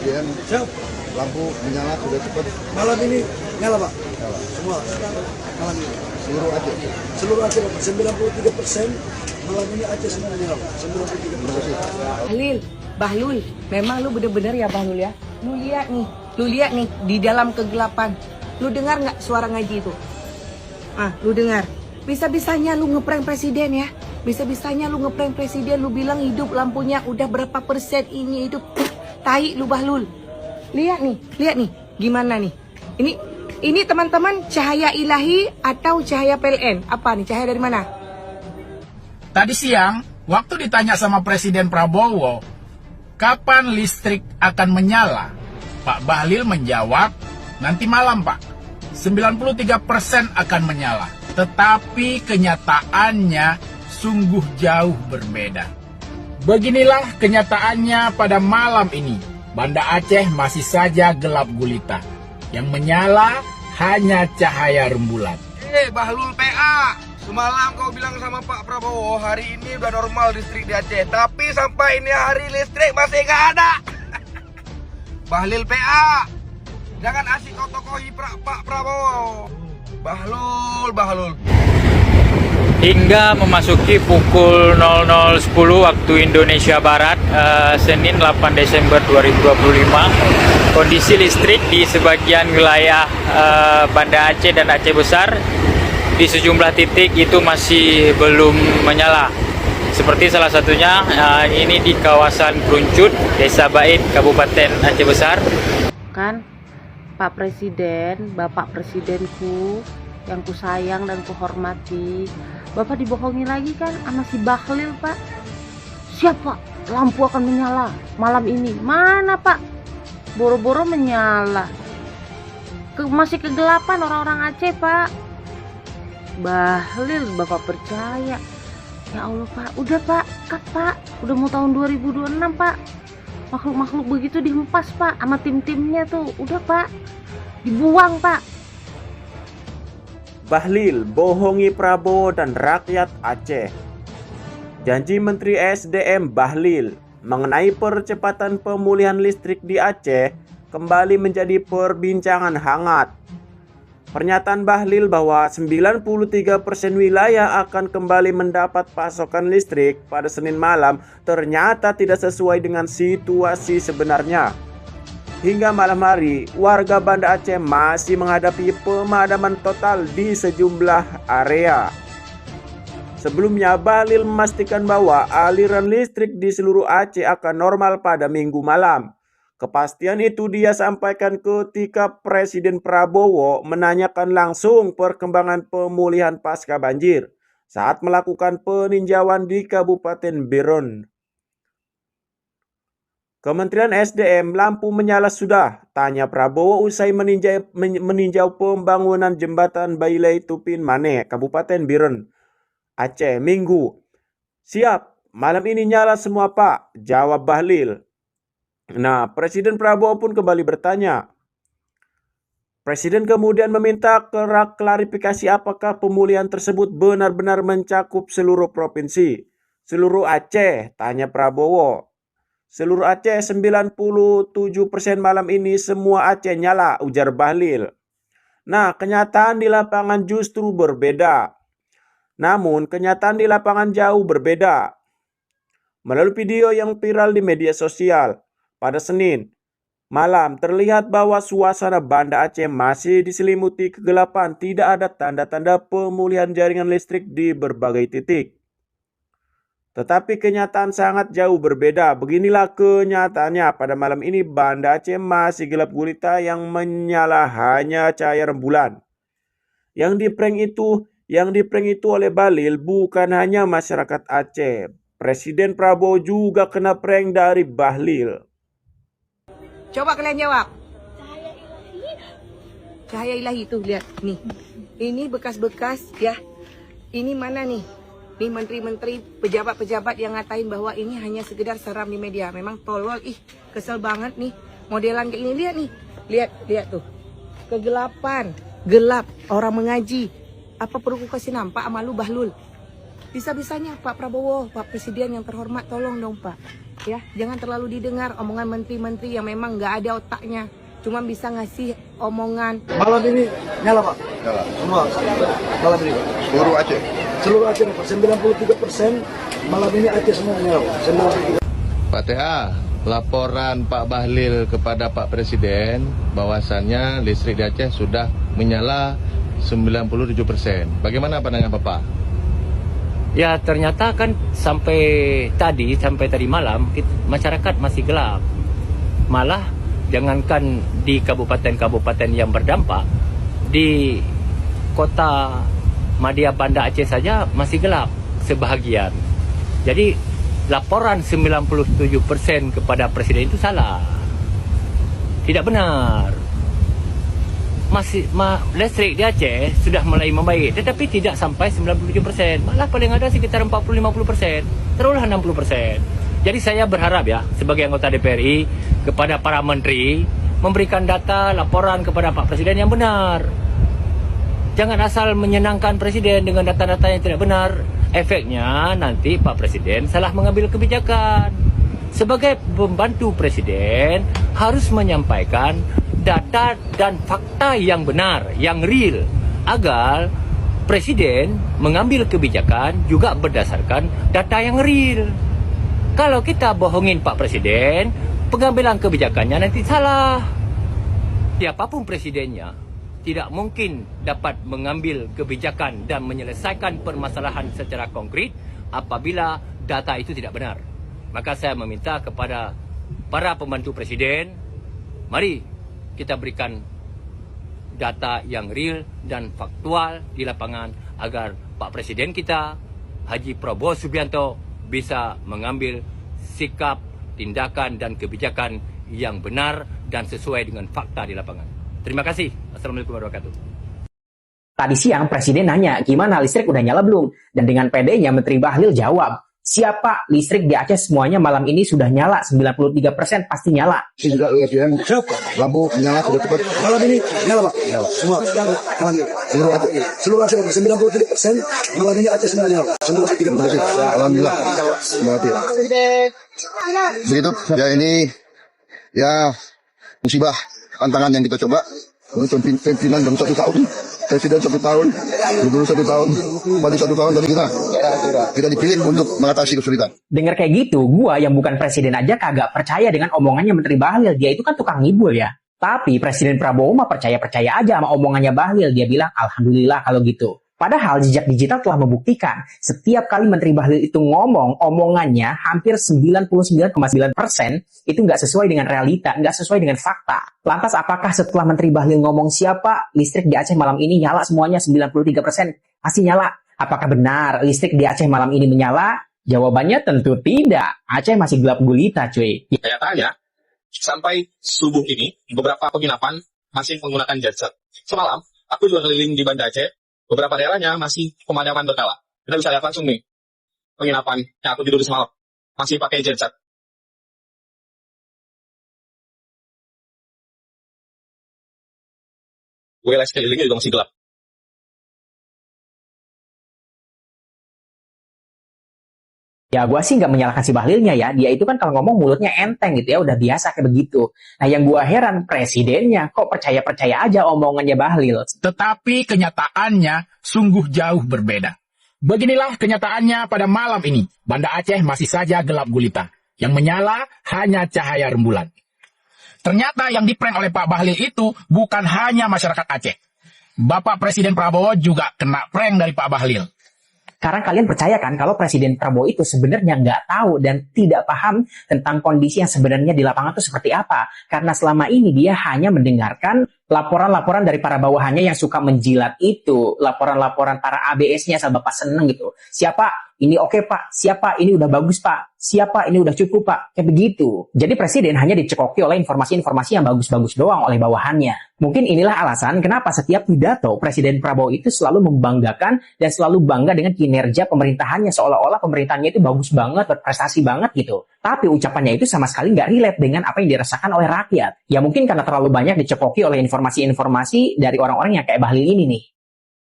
Presiden. Siap. Lampu menyala sudah cepat. Malam ini nyala Pak. Nyala. Semua. Malam ini. Seluruh Aceh. Seluruh Aceh Pak. 93% malam ini Aceh semua nyala. 93%. Terima kasih. Bahlul, memang lu bener-bener ya Bahlul ya. Lu lihat nih di dalam kegelapan. Lu dengar nggak suara ngaji itu? Lu dengar. Bisa-bisanya lu ngeprank presiden ya. Bisa-bisanya lu ngeprank presiden, lu bilang hidup lampunya udah berapa persen ini hidup. Tai lu Bahlul. Lihat nih, gimana nih? Ini teman-teman cahaya ilahi atau cahaya PLN? Apa nih? Cahaya dari mana? Tadi siang, waktu ditanya sama Presiden Prabowo, kapan listrik akan menyala? Pak Bahlil menjawab, nanti malam Pak. 93% akan menyala. Tetapi kenyataannya sungguh jauh berbeda. Beginilah kenyataannya pada malam ini. Banda Aceh masih saja gelap gulita. Yang menyala hanya cahaya rembulan. Bahlul PA, semalam kau bilang sama Pak Prabowo hari ini udah normal listrik di Aceh, tapi sampai ini hari listrik masih nggak ada. Bahlil PA, jangan asik kau tokohi Pak Prabowo. Bahlul. Hingga memasuki pukul 00.10 waktu Indonesia Barat, Senin 8 Desember 2025, kondisi listrik di sebagian wilayah Banda Aceh dan Aceh Besar di sejumlah titik itu masih belum menyala. Seperti salah satunya ini di kawasan Kruncut, Desa Bait, Kabupaten Aceh Besar. Kan Pak Presiden, Bapak Presidenku yang ku sayang dan ku hormati, Bapak dibohongi lagi kan sama si Bahlil Pak. Siapa? Lampu akan menyala malam ini. Mana Pak? Boro-boro menyala. Masih kegelapan orang-orang Aceh Pak. Bahlil Bapak percaya. Ya Allah Pak, udah Pak, cut Pak. Udah mau tahun 2026 Pak. Makhluk-makhluk begitu dihempas Pak sama tim-timnya tuh. Udah Pak, dibuang Pak. Bahlil bohongi Prabowo dan rakyat Aceh. Janji Menteri SDM Bahlil mengenai percepatan pemulihan listrik di Aceh kembali menjadi perbincangan hangat. Pernyataan Bahlil bahwa 93% wilayah akan kembali mendapat pasokan listrik pada Senin malam ternyata tidak sesuai dengan situasi sebenarnya. Hingga malam hari, warga Banda Aceh masih menghadapi pemadaman total di sejumlah area. Sebelumnya, Bahlil memastikan bahwa aliran listrik di seluruh Aceh akan normal pada Minggu malam. Kepastian itu dia sampaikan ketika Presiden Prabowo menanyakan langsung perkembangan pemulihan pasca banjir saat melakukan peninjauan di Kabupaten Biren. Kementerian SDM, lampu menyala sudah? Tanya Prabowo usai meninjau pembangunan jembatan Bailei Tupin Mane, Kabupaten Biren, Aceh, Minggu. Siap, malam ini nyala semua Pak, jawab Bahlil. Nah, Presiden Prabowo pun kembali bertanya. Presiden kemudian meminta klarifikasi apakah pemulihan tersebut benar-benar mencakup seluruh provinsi. Seluruh Aceh, tanya Prabowo. Seluruh Aceh 97% malam ini semua Aceh nyala, ujar Bahlil. Nah, kenyataan di lapangan justru berbeda. Namun, kenyataan di lapangan jauh berbeda. Melalui video yang viral di media sosial, pada Senin malam terlihat bahwa suasana Banda Aceh masih diselimuti kegelapan, tidak ada tanda-tanda pemulihan jaringan listrik di berbagai titik. Tetapi kenyataan sangat jauh berbeda. Beginilah kenyataannya pada malam ini Banda Aceh masih gelap gulita, yang menyala hanya cahaya rembulan. Yang diprank itu oleh Bahlil bukan hanya masyarakat Aceh. Presiden Prabowo juga kena prank dari Bahlil. Coba kalian jawab. Cahaya ilahi tuh, lihat nih. Ini bekas-bekas ya. Ini mana nih? Nih menteri-menteri, pejabat-pejabat yang ngatain bahwa ini hanya sekedar seram di media. Memang tolol, kesel banget nih. Modelan kayak ini, lihat nih. Lihat tuh. Kegelapan, gelap, orang mengaji. Apa perlu ku kasih nampak sama lu Bahlul? Bisa-bisanya Pak Prabowo, Pak Presiden yang terhormat, tolong dong Pak. Ya, jangan terlalu didengar omongan menteri-menteri yang memang nggak ada otaknya. Cuma bisa ngasih omongan. Malam ini nyala Pak? Nyala. Semua malam ini Pak? Seluruh Aceh. Seluruh Aceh Pak, 93% malam ini Aceh semua nyala Pak. 93%. Pak TA, laporan Pak Bahlil kepada Pak Presiden bahwasannya listrik di Aceh sudah menyala 97%. Bagaimana pandangan Bapak? Ya ternyata kan sampai tadi malam masyarakat masih gelap. Malah jangankan di kabupaten-kabupaten yang berdampak, di kota Madya Banda Aceh saja masih gelap sebahagian. Jadi laporan 97% kepada Presiden itu salah. Tidak benar. Listrik di Aceh sudah mulai membaik, tetapi tidak sampai 97%, malah paling ada sekitar 40-50%, terulah 60%. Jadi saya berharap ya, sebagai anggota DPRI, kepada para menteri, memberikan data, laporan kepada Pak Presiden yang benar. Jangan asal menyenangkan Presiden dengan data-data yang tidak benar. Efeknya nanti Pak Presiden salah mengambil kebijakan. Sebagai pembantu Presiden, harus menyampaikan data dan fakta yang benar, yang real, agar Presiden mengambil kebijakan juga berdasarkan data yang real. Kalau kita bohongin Pak Presiden, pengambilan kebijakannya nanti salah. Siapapun presidennya tidak mungkin dapat mengambil kebijakan dan menyelesaikan permasalahan secara konkret apabila data itu tidak benar. Maka saya meminta kepada para pembantu Presiden, mari kita berikan data yang real dan faktual di lapangan agar Pak Presiden kita, Haji Prabowo Subianto, bisa mengambil sikap, tindakan dan kebijakan yang benar dan sesuai dengan fakta di lapangan. Terima kasih. Assalamualaikum warahmatullahi wabarakatuh. Tadi siang Presiden nanya gimana listrik udah nyala belum? Dan dengan PD-nya Menteri Bahlil jawab, siapa listrik di Aceh semuanya malam ini sudah nyala, 93% pasti nyala. Ini juga ujian. Lampu menyala sudah cepat. Malam ini nyala Pak? Nyala. Semua malam ini. Seluruh Aceh. Seluruh Aceh 93%, malam ini Aceh semua nyala. Terima kasih. 93%. Alhamdulillah. Terima kasih. Begitu. Ya ini ya musibah tantangan yang kita coba. Untuk pimpinan dalam 1 tahun. Presiden 1 tahun, gubernur 1 tahun, bupati 1 tahun, tapi kita dipilih untuk mengatasi kesulitan. Dengar kayak gitu, gua yang bukan presiden aja kagak percaya dengan omongannya Menteri Bahlil. Dia itu kan tukang ngibul ya. Tapi Presiden Prabowo mah percaya-percaya aja sama omongannya Bahlil. Dia bilang, alhamdulillah kalau gitu. Padahal jejak digital telah membuktikan setiap kali Menteri Bahlil itu ngomong, omongannya hampir 99,9% itu nggak sesuai dengan realita, nggak sesuai dengan fakta. Lantas apakah setelah Menteri Bahlil ngomong siapa listrik di Aceh malam ini nyala semuanya 93%? Pasti nyala. Apakah benar listrik di Aceh malam ini menyala? Jawabannya tentu tidak. Aceh masih gelap gulita cuy. Kenyataannya, sampai subuh ini, beberapa penginapan masih menggunakan genset. Semalam, aku juga keliling di Banda Aceh. Beberapa daerahnya masih pemadaman berkala. Kita bisa lihat langsung nih, penginapan yang aku tidur semalam masih pakai genset. Wilayah sekelilingnya juga masih gelap. Ya gue sih nggak menyalahkan si Bahlilnya ya. Dia itu kan kalau ngomong mulutnya enteng gitu ya. Udah biasa kayak begitu. Nah yang gue heran presidennya kok percaya-percaya aja omongannya Bahlil. Tetapi kenyataannya sungguh jauh berbeda. Beginilah kenyataannya pada malam ini. Banda Aceh masih saja gelap gulita. Yang menyala hanya cahaya rembulan. Ternyata yang diprank oleh Pak Bahlil itu bukan hanya masyarakat Aceh. Bapak Presiden Prabowo juga kena prank dari Pak Bahlil. Karena kalian percaya kan kalau Presiden Prabowo itu sebenarnya nggak tahu dan tidak paham tentang kondisi yang sebenarnya di lapangan itu seperti apa. Karena selama ini dia hanya mendengarkan laporan-laporan dari para bawahannya yang suka menjilat itu. Laporan-laporan para ABS-nya asal Bapak seneng gitu. Siapa? Ini oke Pak. Siapa? Ini udah bagus Pak. Siapa? Ini udah cukup Pak. Kayak begitu. Jadi Presiden hanya dicekoki oleh informasi-informasi yang bagus-bagus doang oleh bawahannya. Mungkin inilah alasan kenapa setiap pidato Presiden Prabowo itu selalu membanggakan dan selalu bangga dengan kinerja pemerintahannya. Seolah-olah pemerintahannya itu bagus banget, berprestasi banget gitu. Tapi ucapannya itu sama sekali nggak relate dengan apa yang dirasakan oleh rakyat. Ya mungkin karena terlalu banyak dicekoki oleh informasi-informasi dari orang-orang yang kayak Bahlil ini nih.